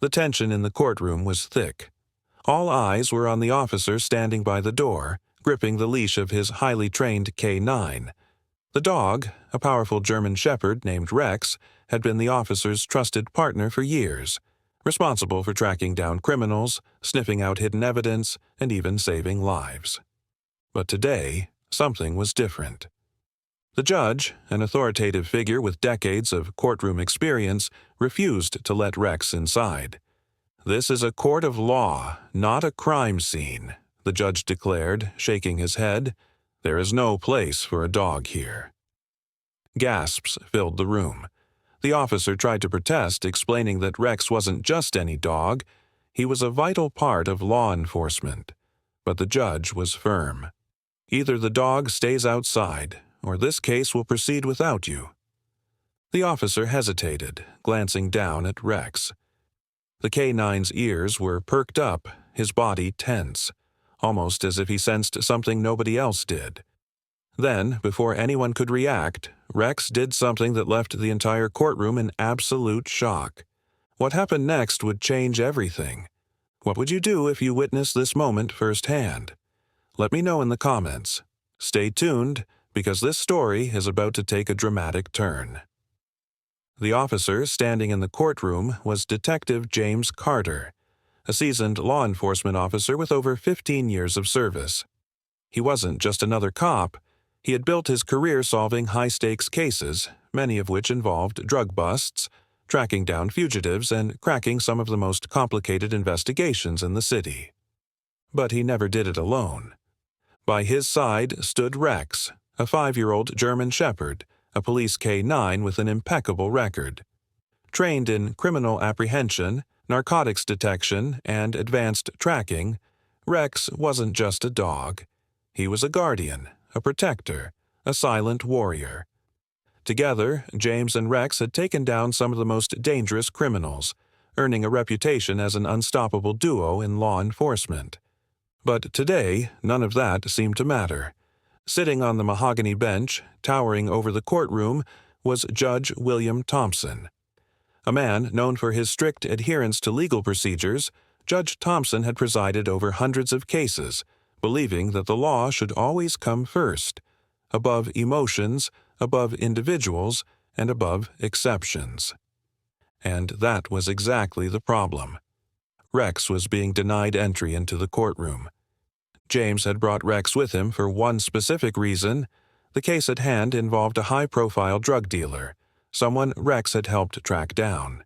The tension in the courtroom was thick. All eyes were on the officer standing by the door, gripping the leash of his highly trained K9. The dog, a powerful German shepherd named Rex, had been the officer's trusted partner for years, responsible for tracking down criminals, sniffing out hidden evidence, and even saving lives. But today, something was different. The judge, an authoritative figure with decades of courtroom experience, refused to let Rex inside. "This is a court of law, not a crime scene," the judge declared, shaking his head. "There is no place for a dog here." Gasps filled the room. The officer tried to protest, explaining that Rex wasn't just any dog. He was a vital part of law enforcement. But the judge was firm. "Either the dog stays outside, or this case will proceed without you." The officer hesitated, glancing down at Rex. The K9's ears were perked up, his body tense, almost as if he sensed something nobody else did. Then, before anyone could react, Rex did something that left the entire courtroom in absolute shock. What happened next would change everything. What would you do if you witnessed this moment firsthand? Let me know in the comments. Stay tuned, because this story is about to take a dramatic turn. The officer standing in the courtroom was Detective James Carter, a seasoned law enforcement officer with over 15 years of service. He wasn't just another cop. He had built his career solving high-stakes cases, many of which involved drug busts, tracking down fugitives, and cracking some of the most complicated investigations in the city. But he never did it alone. By his side stood Rex, a 5-year-old German shepherd, a police K9 with an impeccable record. Trained in criminal apprehension, narcotics detection, and advanced tracking, Rex wasn't just a dog. He was a guardian, a protector, a silent warrior. Together, James and Rex had taken down some of the most dangerous criminals, earning a reputation as an unstoppable duo in law enforcement. But today, none of that seemed to matter. Sitting on the mahogany bench, towering over the courtroom, was Judge William Thompson. A man known for his strict adherence to legal procedures, Judge Thompson had presided over hundreds of cases, believing that the law should always come first, above emotions, above individuals, and above exceptions. And that was exactly the problem. Rex was being denied entry into the courtroom. James had brought Rex with him for one specific reason. The case at hand involved a high-profile drug dealer, someone Rex had helped track down.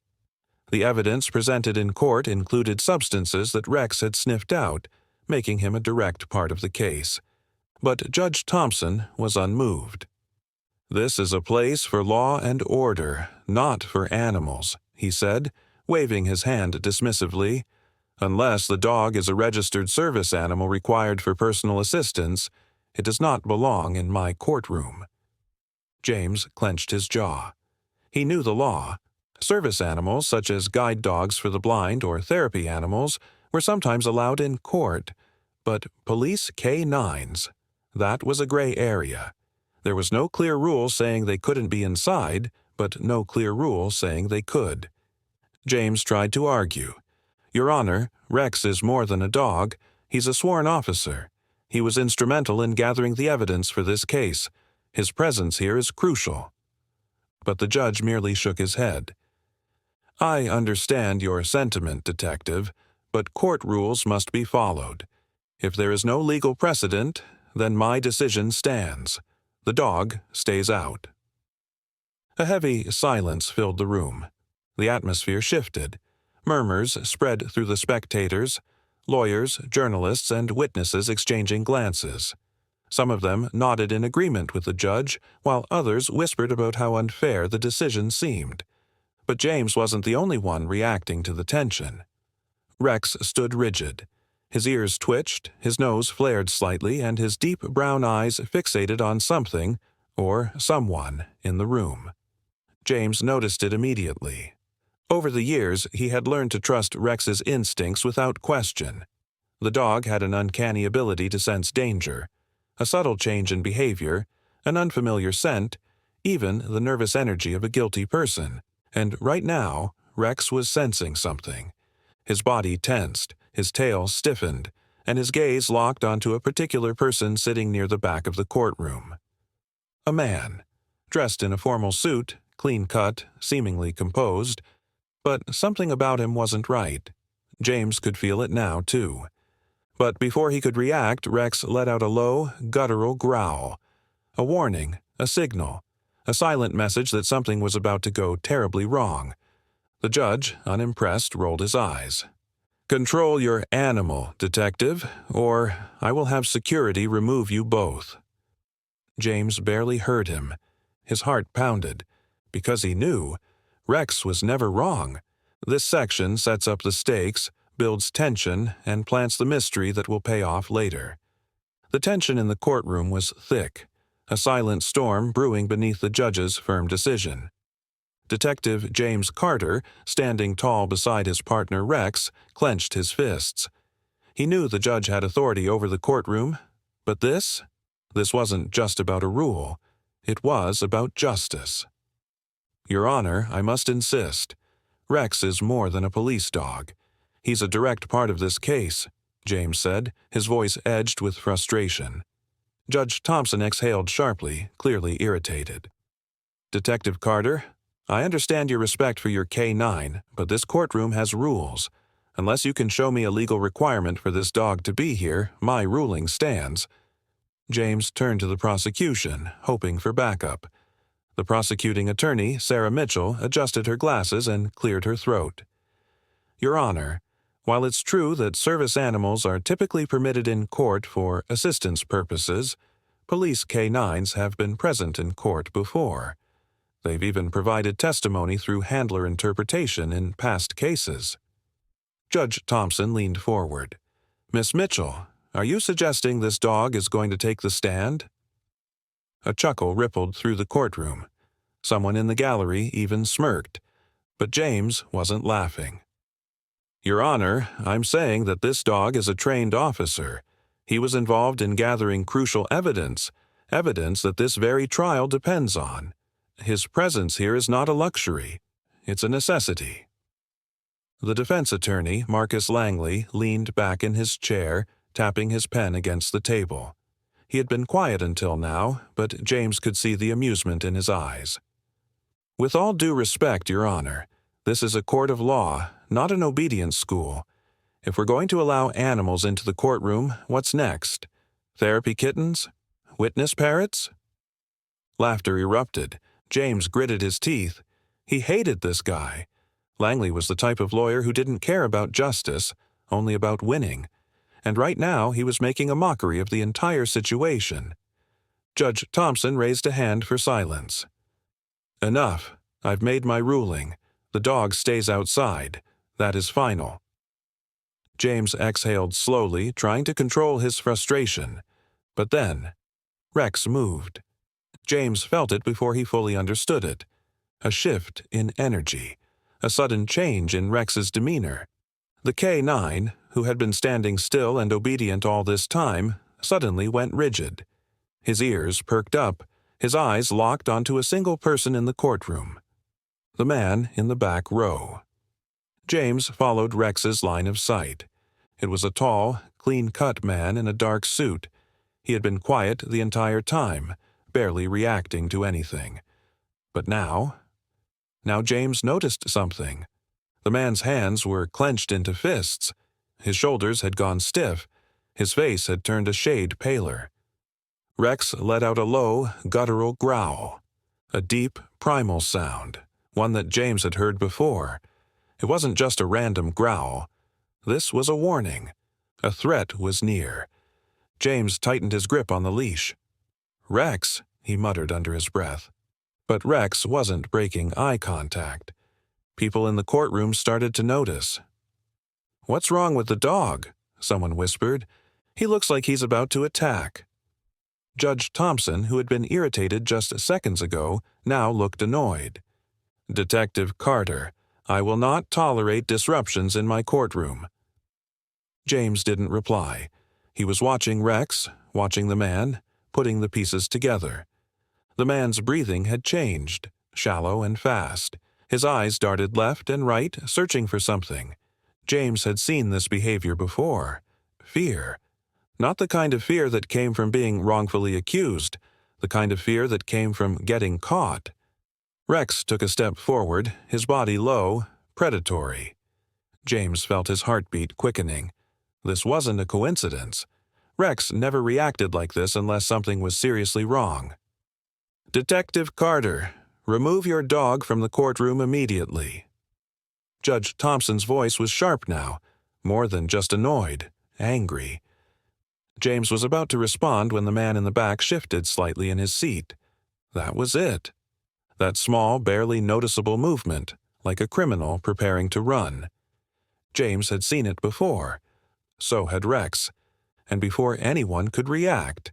The evidence presented in court included substances that Rex had sniffed out, making him a direct part of the case. But Judge Thompson was unmoved. "This is a place for law and order, not for animals," he said, waving his hand dismissively. "Unless the dog is a registered service animal required for personal assistance, it does not belong in my courtroom." James clenched his jaw. He knew the law. Service animals, such as guide dogs for the blind or therapy animals, were sometimes allowed in court, but police K9s, that was a gray area. There was no clear rule saying they couldn't be inside, but no clear rule saying they could. James tried to argue. "Your Honor, Rex is more than a dog. He's a sworn officer. He was instrumental in gathering the evidence for this case. His presence here is crucial." But the judge merely shook his head. "I understand your sentiment, Detective, but court rules must be followed. If there is no legal precedent, then my decision stands. The dog stays out." A heavy silence filled the room. The atmosphere shifted. Murmurs spread through the spectators, lawyers, journalists, and witnesses exchanging glances. Some of them nodded in agreement with the judge, while others whispered about how unfair the decision seemed. But James wasn't the only one reacting to the tension. Rex stood rigid. His ears twitched, his nose flared slightly, and his deep brown eyes fixated on something, or someone, in the room. James noticed it immediately. Over the years, he had learned to trust Rex's instincts without question. The dog had an uncanny ability to sense danger, a subtle change in behavior, an unfamiliar scent, even the nervous energy of a guilty person. And right now, Rex was sensing something. His body tensed, his tail stiffened, and his gaze locked onto a particular person sitting near the back of the courtroom. A man, dressed in a formal suit, clean-cut, seemingly composed, but something about him wasn't right. James could feel it now, too. But before he could react, Rex let out a low, guttural growl. A warning, a signal, a silent message that something was about to go terribly wrong. The judge, unimpressed, rolled his eyes. "Control your animal, detective, or I will have security remove you both." James barely heard him. His heart pounded. Because he knew, Rex was never wrong. This section sets up the stakes, builds tension, and plants the mystery that will pay off later. The tension in the courtroom was thick, a silent storm brewing beneath the judge's firm decision. Detective James Carter, standing tall beside his partner Rex, clenched his fists. He knew the judge had authority over the courtroom, but this wasn't just about a rule. It was about justice. "Your Honor, I must insist. Rex is more than a police dog. He's a direct part of this case," James said, his voice edged with frustration. Judge Thompson exhaled sharply, clearly irritated. "Detective Carter, I understand your respect for your K9, but this courtroom has rules. Unless you can show me a legal requirement for this dog to be here, my ruling stands." James turned to the prosecution, hoping for backup. The prosecuting attorney, Sarah Mitchell, adjusted her glasses and cleared her throat. "Your Honor, while it's true that service animals are typically permitted in court for assistance purposes, police K9s have been present in court before. They've even provided testimony through handler interpretation in past cases." Judge Thompson leaned forward. "Miss Mitchell, are you suggesting this dog is going to take the stand?" A chuckle rippled through the courtroom. Someone in the gallery even smirked, but James wasn't laughing. "Your Honor, I'm saying that this dog is a trained officer. He was involved in gathering crucial evidence that this very trial depends on. His presence here is not a luxury. It's a necessity." The defense attorney, Marcus Langley, leaned back in his chair, tapping his pen against the table. He had been quiet until now, but James could see the amusement in his eyes. "With all due respect, Your Honor, this is a court of law, not an obedience school. If we're going to allow animals into the courtroom, what's next? Therapy kittens? Witness parrots?" Laughter erupted. James gritted his teeth. He hated this guy. Langley was the type of lawyer who didn't care about justice, only about winning. And right now he was making a mockery of the entire situation. Judge Thompson raised a hand for silence. "Enough. I've made my ruling. The dog stays outside. That is final." James exhaled slowly, trying to control his frustration. But then, Rex moved. James felt it before he fully understood it. A shift in energy. A sudden change in Rex's demeanor. The K9, who had been standing still and obedient all this time, suddenly went rigid. His ears perked up, his eyes locked onto a single person in the courtroom. The man in the back row. James followed Rex's line of sight. It was a tall, clean-cut man in a dark suit. He had been quiet the entire time, barely reacting to anything. But now James noticed something. The man's hands were clenched into fists. His shoulders had gone stiff. His face had turned a shade paler. Rex let out a low, guttural growl. A deep, primal sound, one that James had heard before. It wasn't just a random growl. This was a warning. A threat was near. James tightened his grip on the leash. "Rex," he muttered under his breath. But Rex wasn't breaking eye contact. People in the courtroom started to notice. "What's wrong with the dog?" someone whispered. "He looks like he's about to attack." Judge Thompson, who had been irritated just seconds ago, now looked annoyed. "Detective Carter, I will not tolerate disruptions in my courtroom." James didn't reply. He was watching Rex, watching the man, putting the pieces together. The man's breathing had changed, shallow and fast. His eyes darted left and right, searching for something. James had seen this behavior before. Fear. Not the kind of fear that came from being wrongfully accused, the kind of fear that came from getting caught. Rex took a step forward, his body low, predatory. James felt his heartbeat quickening. This wasn't a coincidence. Rex never reacted like this unless something was seriously wrong. "Detective Carter, remove your dog from the courtroom immediately." Judge Thompson's voice was sharp now, more than just annoyed, angry. James was about to respond when the man in the back shifted slightly in his seat. That was it. That small, barely noticeable movement, like a criminal preparing to run. James had seen it before. So had Rex. And before anyone could react.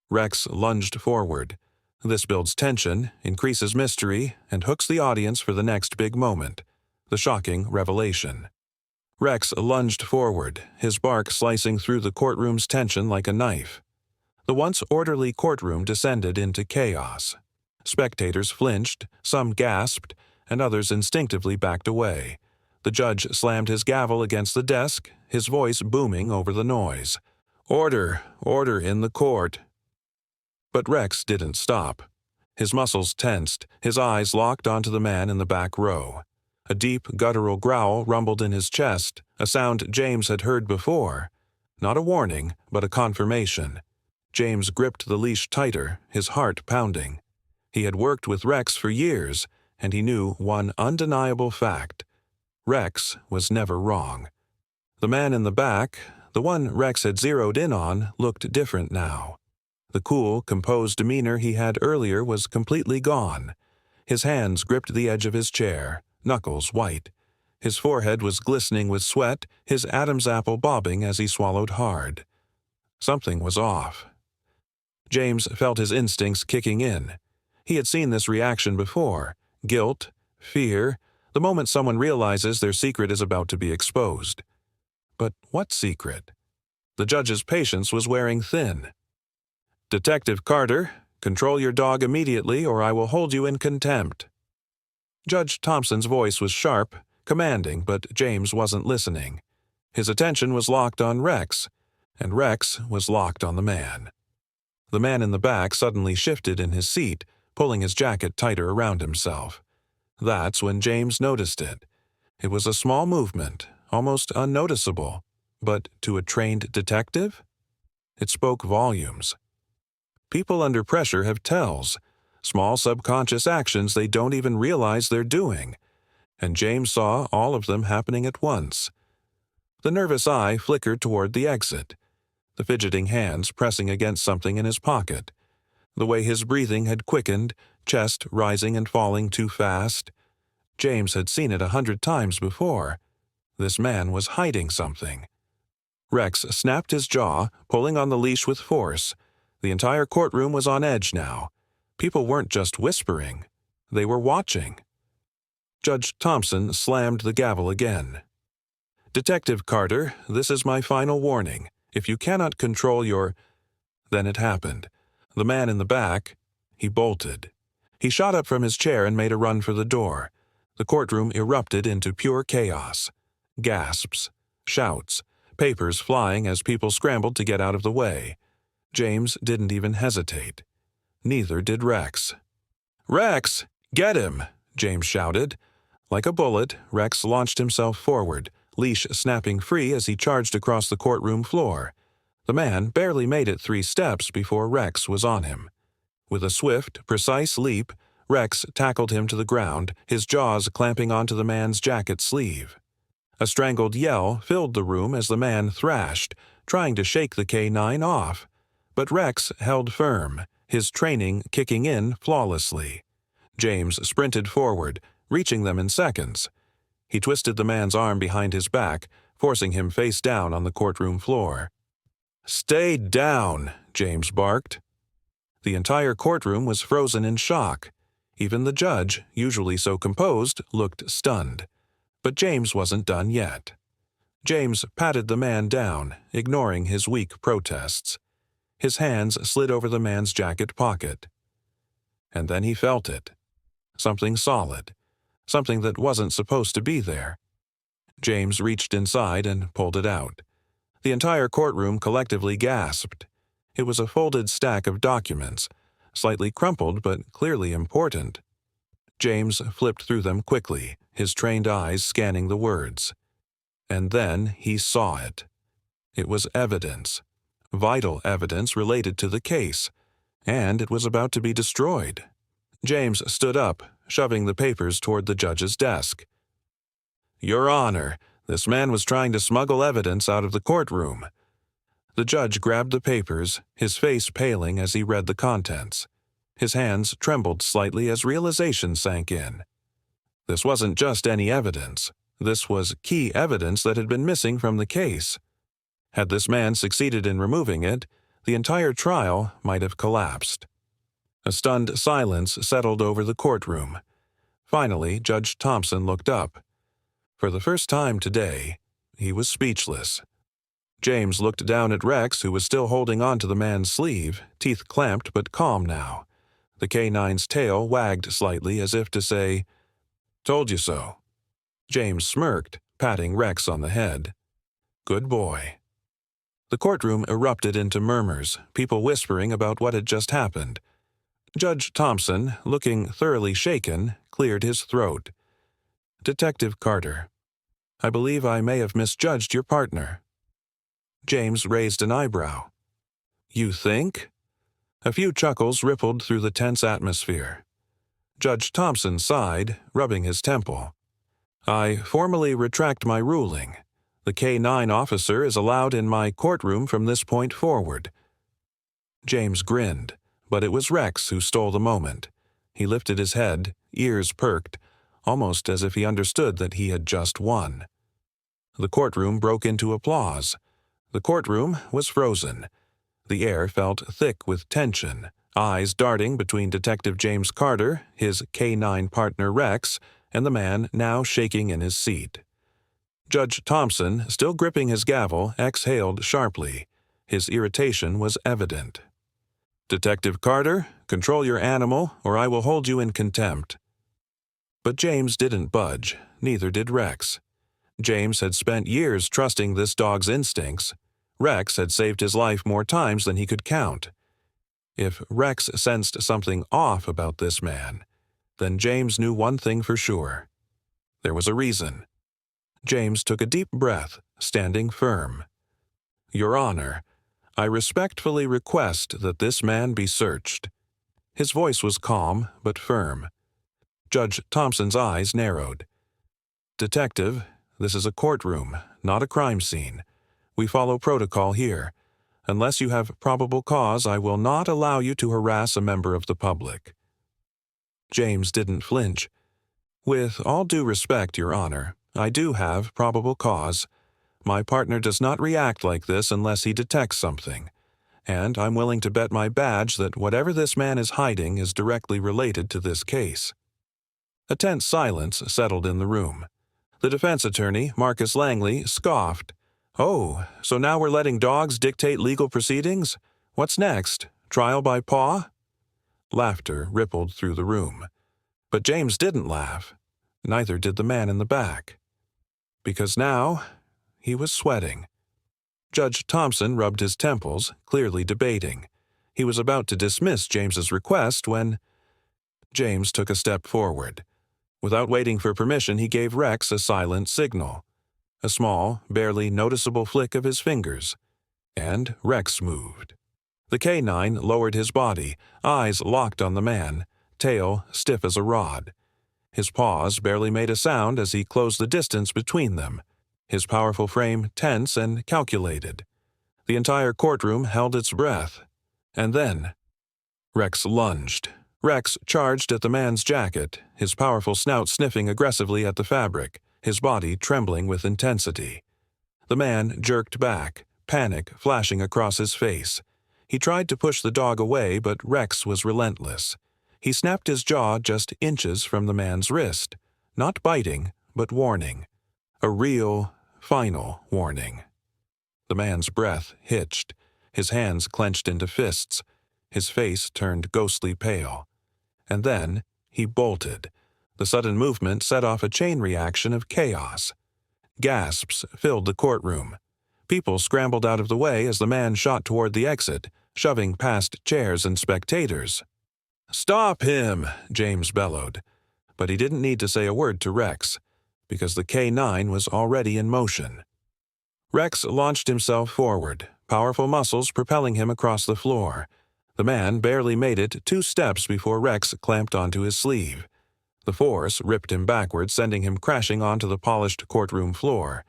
Rex lunged forward. This builds tension, increases mystery, and hooks the audience for the next big moment, the shocking revelation. Rex lunged forward, his bark slicing through the courtroom's tension like a knife. The once orderly courtroom descended into chaos. Spectators flinched, some gasped, and others instinctively backed away. The judge slammed his gavel against the desk, his voice booming over the noise. "Order, order in the court." But Rex didn't stop. His muscles tensed, his eyes locked onto the man in the back row. A deep, guttural growl rumbled in his chest, a sound James had heard before. Not a warning, but a confirmation. James gripped the leash tighter, his heart pounding. He had worked with Rex for years, and he knew one undeniable fact. Rex was never wrong. The man in the back, the one Rex had zeroed in on, looked different now. The cool, composed demeanor he had earlier was completely gone. His hands gripped the edge of his chair, knuckles white. His forehead was glistening with sweat, his Adam's apple bobbing as he swallowed hard. Something was off. James felt his instincts kicking in. He had seen this reaction before. Guilt, fear, the moment someone realizes their secret is about to be exposed. But what secret? The judge's patience was wearing thin. "Detective Carter, control your dog immediately or I will hold you in contempt." Judge Thompson's voice was sharp, commanding, but James wasn't listening. His attention was locked on Rex, and Rex was locked on the man. The man in the back suddenly shifted in his seat, pulling his jacket tighter around himself. That's when James noticed it. It was a small movement, almost unnoticeable, but to a trained detective? It spoke volumes. People under pressure have tells, small subconscious actions they don't even realize they're doing, and James saw all of them happening at once. The nervous eye flickered toward the exit, the fidgeting hands pressing against something in his pocket, the way his breathing had quickened, chest rising and falling too fast. James had seen it 100 times before. This man was hiding something. Rex snapped his jaw, pulling on the leash with force. The entire courtroom was on edge now. People weren't just whispering. They were watching. Judge Thompson slammed the gavel again. "Detective Carter, this is my final warning. If you cannot control your—" Then it happened. The man in the back, he bolted. He shot up from his chair and made a run for the door. The courtroom erupted into pure chaos. Gasps, shouts, papers flying as people scrambled to get out of the way. James didn't even hesitate. Neither did Rex. "Rex, get him!" James shouted. Like a bullet, Rex launched himself forward, leash snapping free as he charged across the courtroom floor. The man barely made it 3 steps before Rex was on him. With a swift, precise leap, Rex tackled him to the ground, his jaws clamping onto the man's jacket sleeve. A strangled yell filled the room as the man thrashed, trying to shake the K9 off. But Rex held firm, his training kicking in flawlessly. James sprinted forward, reaching them in seconds. He twisted the man's arm behind his back, forcing him face down on the courtroom floor. "Stay down," James barked. The entire courtroom was frozen in shock. Even the judge, usually so composed, looked stunned. But James wasn't done yet. James patted the man down, ignoring his weak protests. His hands slid over the man's jacket pocket. And then he felt it. Something solid. Something that wasn't supposed to be there. James reached inside and pulled it out. The entire courtroom collectively gasped. It was a folded stack of documents, slightly crumpled but clearly important. James flipped through them quickly, his trained eyes scanning the words. And then he saw it. It was evidence, vital evidence related to the case, and it was about to be destroyed. James stood up, shoving the papers toward the judge's desk. "Your Honor, this man was trying to smuggle evidence out of the courtroom." The judge grabbed the papers, his face paling as he read the contents. His hands trembled slightly as realization sank in. This wasn't just any evidence. This was key evidence that had been missing from the case. Had this man succeeded in removing it, the entire trial might have collapsed. A stunned silence settled over the courtroom. Finally, Judge Thompson looked up. For the first time today, he was speechless. James looked down at Rex, who was still holding on to the man's sleeve, teeth clamped but calm now. The canine's tail wagged slightly as if to say, "Told you so." James smirked, patting Rex on the head. "Good boy." The courtroom erupted into murmurs, people whispering about what had just happened. Judge Thompson, looking thoroughly shaken, cleared his throat. "Detective Carter, I believe I may have misjudged your partner." James raised an eyebrow. "You think?" A few chuckles rippled through the tense atmosphere. Judge Thompson sighed, rubbing his temple. "I formally retract my ruling. The K-9 officer is allowed in my courtroom from this point forward." James grinned, but it was Rex who stole the moment. He lifted his head, ears perked, almost as if he understood that he had just won. The courtroom broke into applause. The courtroom was frozen. The air felt thick with tension, eyes darting between Detective James Carter, his K-9 partner Rex, and the man now shaking in his seat. Judge Thompson, still gripping his gavel, exhaled sharply. His irritation was evident. "Detective Carter, control your animal, or I will hold you in contempt." But James didn't budge, neither did Rex. James had spent years trusting this dog's instincts. Rex had saved his life more times than he could count. If Rex sensed something off about this man, then James knew one thing for sure. There was a reason. James took a deep breath, standing firm. "Your Honor, I respectfully request that this man be searched." His voice was calm but firm. Judge Thompson's eyes narrowed. "Detective, this is a courtroom, not a crime scene. We follow protocol here. Unless you have probable cause, I will not allow you to harass a member of the public." James didn't flinch. "With all due respect, Your Honor, I do have probable cause. My partner does not react like this unless he detects something. And I'm willing to bet my badge that whatever this man is hiding is directly related to this case." A tense silence settled in the room. The defense attorney, Marcus Langley, scoffed. "Oh, so now we're letting dogs dictate legal proceedings? What's next? Trial by paw?" Laughter rippled through the room. But James didn't laugh. Neither did the man in the back. Because now, he was sweating. Judge Thompson rubbed his temples, clearly debating. He was about to dismiss James's request when James took a step forward. Without waiting for permission, he gave Rex a silent signal. A small, barely noticeable flick of his fingers. And Rex moved. The K-9 lowered his body, eyes locked on the man, tail stiff as a rod. His paws barely made a sound as he closed the distance between them, his powerful frame tense and calculated. The entire courtroom held its breath. And then, Rex lunged. Rex charged at the man's jacket, his powerful snout sniffing aggressively at the fabric, his body trembling with intensity. The man jerked back, panic flashing across his face. He tried to push the dog away, but Rex was relentless. He snapped his jaw just inches from the man's wrist, not biting, but warning. A real, final warning. The man's breath hitched, his hands clenched into fists, his face turned ghostly pale. And then he bolted. The sudden movement set off a chain reaction of chaos. Gasps filled the courtroom. People scrambled out of the way as the man shot toward the exit, shoving past chairs and spectators. "Stop him!" James bellowed. But he didn't need to say a word to Rex, because the K-9 was already in motion. Rex launched himself forward, powerful muscles propelling him across the floor. The man barely made it 2 steps before Rex clamped onto his sleeve. The force ripped him backward, sending him crashing onto the polished courtroom floor.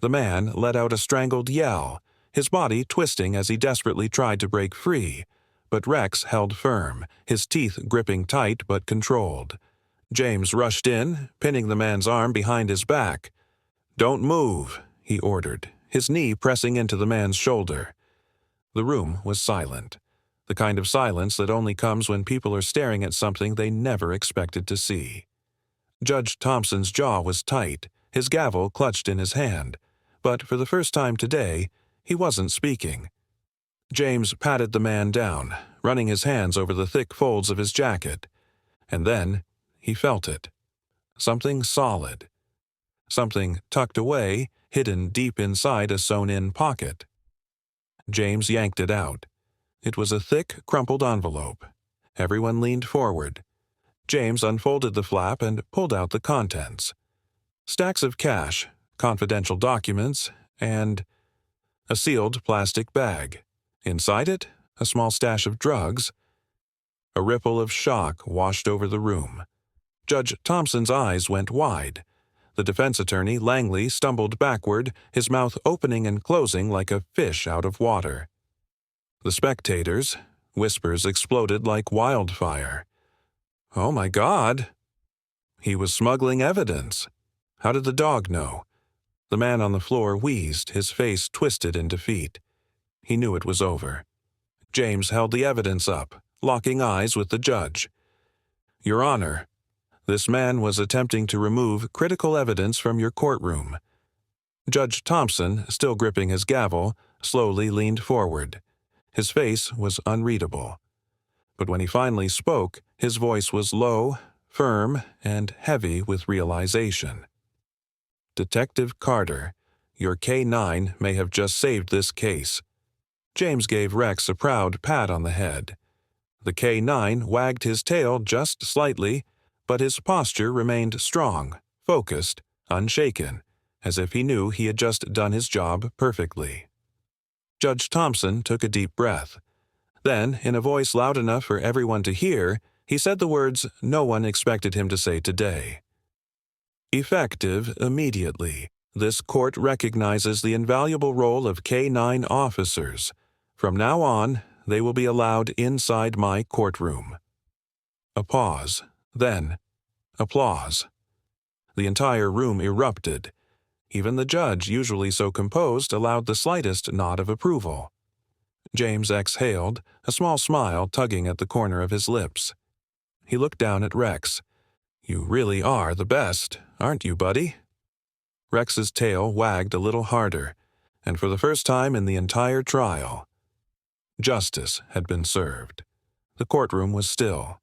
The man let out a strangled yell, his body twisting as he desperately tried to break free. But Rex held firm, his teeth gripping tight but controlled. James rushed in, pinning the man's arm behind his back. "Don't move," he ordered, his knee pressing into the man's shoulder. The room was silent, the kind of silence that only comes when people are staring at something they never expected to see. Judge Thompson's jaw was tight, his gavel clutched in his hand, but for the first time today, he wasn't speaking. James patted the man down, running his hands over the thick folds of his jacket. And then he felt it. Something solid. Something tucked away, hidden deep inside a sewn-in pocket. James yanked it out. It was a thick, crumpled envelope. Everyone leaned forward. James unfolded the flap and pulled out the contents. Stacks of cash, confidential documents, and a sealed plastic bag. Inside it, a small stash of drugs. A ripple of shock washed over the room. Judge Thompson's eyes went wide. The defense attorney, Langley, stumbled backward, his mouth opening and closing like a fish out of water. The spectators, whispers exploded like wildfire. "Oh my God!" He was smuggling evidence. How did the dog know? The man on the floor wheezed, his face twisted in defeat. He knew it was over. James held the evidence up, locking eyes with the judge. "Your Honor, this man was attempting to remove critical evidence from your courtroom." Judge Thompson, still gripping his gavel, slowly leaned forward. His face was unreadable. But when he finally spoke, his voice was low, firm, and heavy with realization. "Detective Carter, your K-9 may have just saved this case." James gave Rex a proud pat on the head. The K-9 wagged his tail just slightly, but his posture remained strong, focused, unshaken, as if he knew he had just done his job perfectly. Judge Thompson took a deep breath. Then, in a voice loud enough for everyone to hear, he said the words no one expected him to say today. "Effective immediately, this court recognizes the invaluable role of K-9 officers. From now on, they will be allowed inside my courtroom." A pause, then applause. The entire room erupted. Even the judge, usually so composed, allowed the slightest nod of approval. James exhaled, a small smile tugging at the corner of his lips. He looked down at Rex. "You really are the best, aren't you, buddy?" Rex's tail wagged a little harder, and for the first time in the entire trial, justice had been served. The courtroom was still.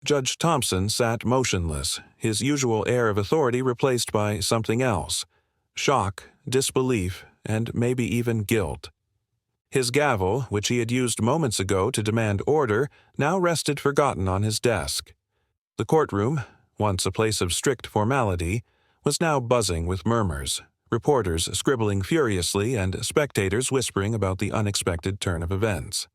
Judge Thompson sat motionless, his usual air of authority replaced by something else: shock, disbelief, and maybe even guilt. His gavel, which he had used moments ago to demand order, now rested forgotten on his desk. The courtroom, once a place of strict formality, was now buzzing with murmurs, reporters scribbling furiously and spectators whispering about the unexpected turn of events.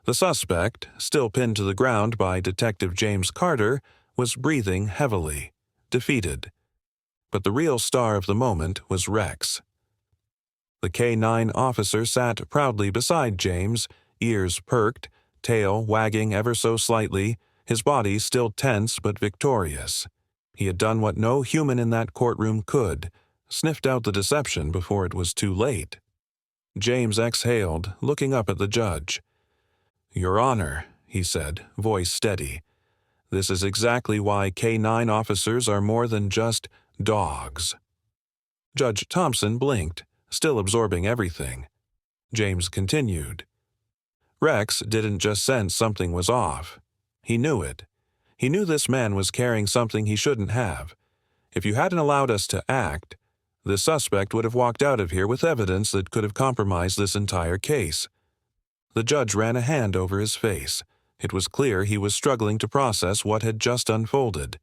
The suspect, still pinned to the ground by Detective James Carter, was breathing heavily, defeated. But the real star of the moment was Rex. The K-9 officer sat proudly beside James, ears perked, tail wagging ever so slightly, his body still tense but victorious. He had done what no human in that courtroom could, sniffed out the deception before it was too late. James exhaled, looking up at the judge. "Your Honor," he said, voice steady, "this is exactly why K-9 officers are more than just dogs." Judge Thompson blinked, still absorbing everything. James continued. "Rex didn't just sense something was off. He knew it. He knew this man was carrying something he shouldn't have. If you hadn't allowed us to act, The suspect would have walked out of here with evidence that could have compromised this entire case. The judge ran a hand over his face. It was clear he was struggling to process what had just unfolded.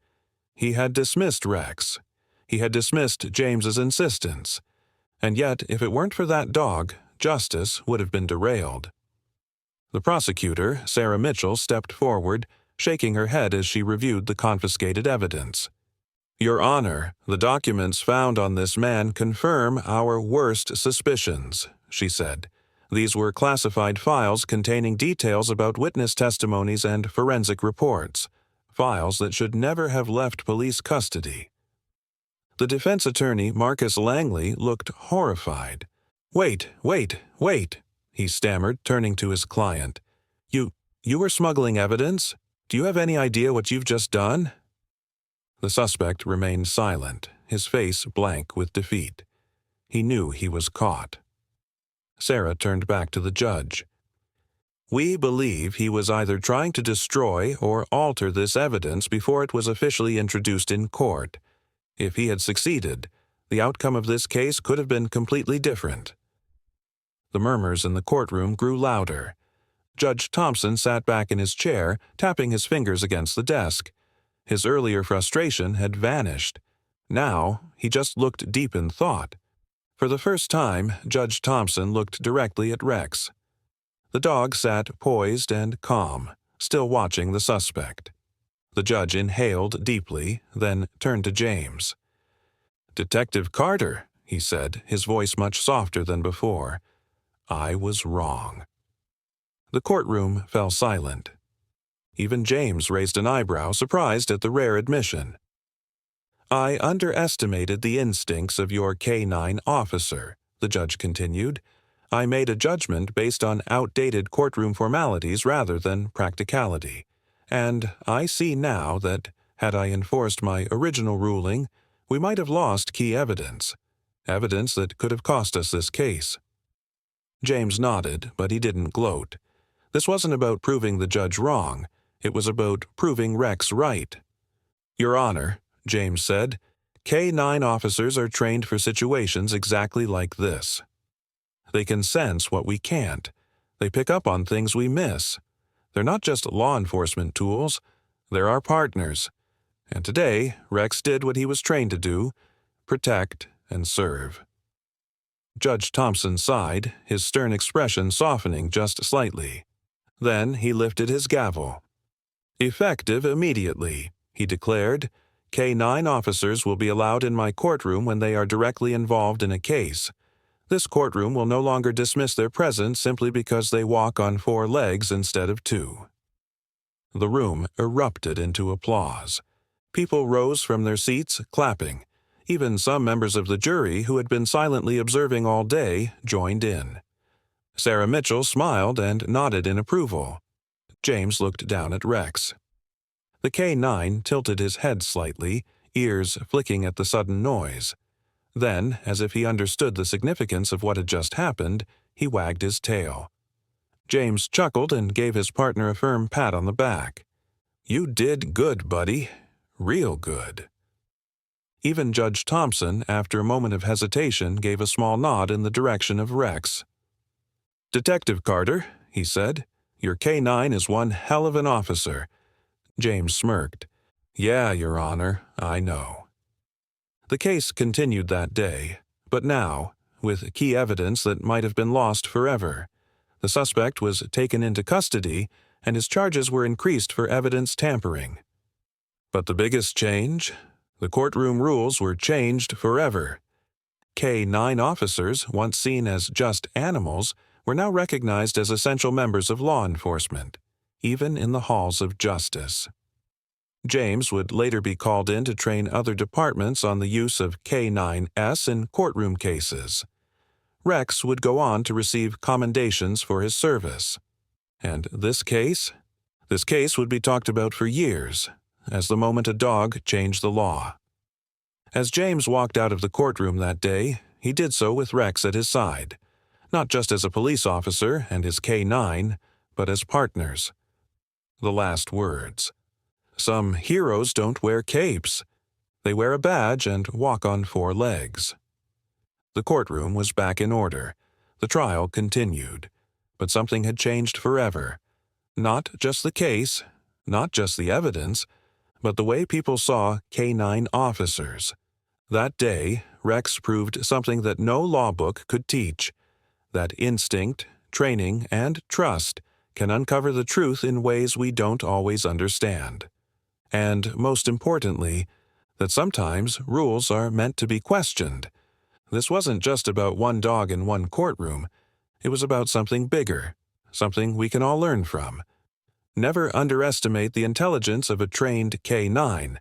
He had dismissed Rex. He had dismissed James's insistence. And yet, if it weren't for that dog, justice would have been derailed. The prosecutor, Sarah Mitchell, stepped forward, shaking her head as she reviewed the confiscated evidence. "Your Honor, the documents found on this man confirm our worst suspicions," she said. "These were classified files containing details about witness testimonies and forensic reports, files that should never have left police custody." The defense attorney, Marcus Langley, looked horrified. Wait, he stammered, turning to his client. You were smuggling evidence? Do you have any idea what you've just done?" The suspect remained silent, his face blank with defeat. He knew he was caught. Sarah turned back to the judge. "We believe he was either trying to destroy or alter this evidence before it was officially introduced in court. If he had succeeded, the outcome of this case could have been completely different." The murmurs in the courtroom grew louder. Judge Thompson sat back in his chair, tapping his fingers against the desk. His earlier frustration had vanished. Now, he just looked deep in thought. For the first time, Judge Thompson looked directly at Rex. The dog sat poised and calm, still watching the suspect. The judge inhaled deeply, then turned to James. "Detective Carter," he said, his voice much softer than before, "I was wrong." The courtroom fell silent. Even James raised an eyebrow, surprised at the rare admission. "I underestimated the instincts of your K-9 officer," the judge continued. "I made a judgment based on outdated courtroom formalities rather than practicality. And I see now that, had I enforced my original ruling, we might have lost key evidence that could have cost us this case." James nodded, but he didn't gloat. This wasn't about proving the judge wrong. It was about proving Rex right. "Your Honor," James said, "K-9 officers are trained for situations exactly like this. They can sense what we can't. They pick up on things we miss. They're not just law enforcement tools. They're our partners. And today, Rex did what he was trained to do: protect and serve." Judge Thompson sighed, his stern expression softening just slightly. Then he lifted his gavel. "Effective immediately," he declared, "K-9 officers will be allowed in my courtroom when they are directly involved in a case. This courtroom will no longer dismiss their presence simply because they walk on 4 legs instead of 2. The room erupted into applause. People rose from their seats, clapping. Even some members of the jury, who had been silently observing all day, joined in. Sarah Mitchell smiled and nodded in approval. James looked down at Rex. The K-9 tilted his head slightly, ears flicking at the sudden noise. Then, as if he understood the significance of what had just happened, he wagged his tail. James chuckled and gave his partner a firm pat on the back. "You did good, buddy. Real good." Even Judge Thompson, after a moment of hesitation, gave a small nod in the direction of Rex. "Detective Carter," he said, "your K-9 is one hell of an officer." James smirked. "Yeah, Your Honor, I know." The case continued that day, but now, with key evidence that might have been lost forever. The suspect was taken into custody, and his charges were increased for evidence tampering. But the biggest change? The courtroom rules were changed forever. K-9 officers, once seen as just animals, were now recognized as essential members of law enforcement, even in the halls of justice. James would later be called in to train other departments on the use of K-9S in courtroom cases. Rex would go on to receive commendations for his service. And this case? This case would be talked about for years, as the moment a dog changed the law. As James walked out of the courtroom that day, he did so with Rex at his side, not just as a police officer and his K-9, but as partners. The last words. Some heroes don't wear capes. They wear a badge and walk on 4 legs. The courtroom was back in order. The trial continued. But something had changed forever. Not just the case, not just the evidence, but the way people saw K-9 officers. That day, Rex proved something that no law book could teach, that instinct, training, and trust can uncover the truth in ways we don't always understand. And, most importantly, that sometimes rules are meant to be questioned. This wasn't just about one dog in one courtroom. It was about something bigger, something we can all learn from. Never underestimate the intelligence of a trained K-9.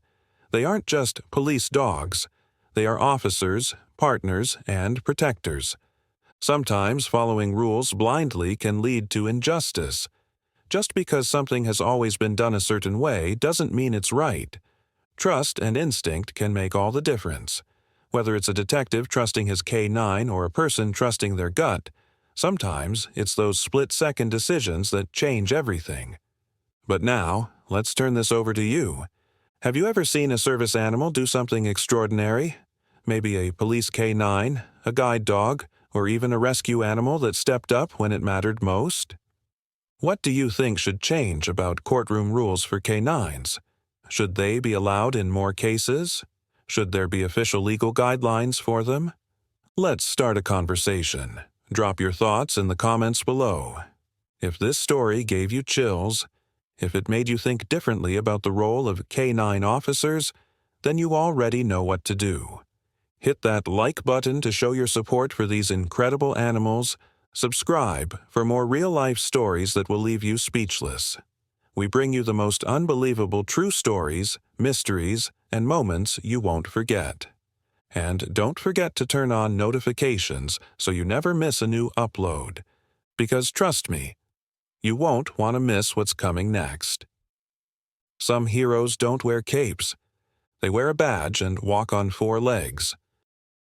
They aren't just police dogs. They are officers, partners, and protectors. Sometimes following rules blindly can lead to injustice. Just because something has always been done a certain way doesn't mean it's right. Trust and instinct can make all the difference. Whether it's a detective trusting his K-9 or a person trusting their gut, sometimes it's those split-second decisions that change everything. But now, let's turn this over to you. Have you ever seen a service animal do something extraordinary? Maybe a police K-9, a guide dog, or even a rescue animal that stepped up when it mattered most? What do you think should change about courtroom rules for K-9s? Should they be allowed in more cases? Should there be official legal guidelines for them? Let's start a conversation. Drop your thoughts in the comments below. If this story gave you chills, if it made you think differently about the role of K-9 officers, then you already know what to do. Hit that like button to show your support for these incredible animals. Subscribe for more real-life stories that will leave you speechless. We bring you the most unbelievable true stories, mysteries, and moments you won't forget. And don't forget to turn on notifications so you never miss a new upload. Because trust me, you won't want to miss what's coming next. Some heroes don't wear capes. They wear a badge and walk on 4 legs.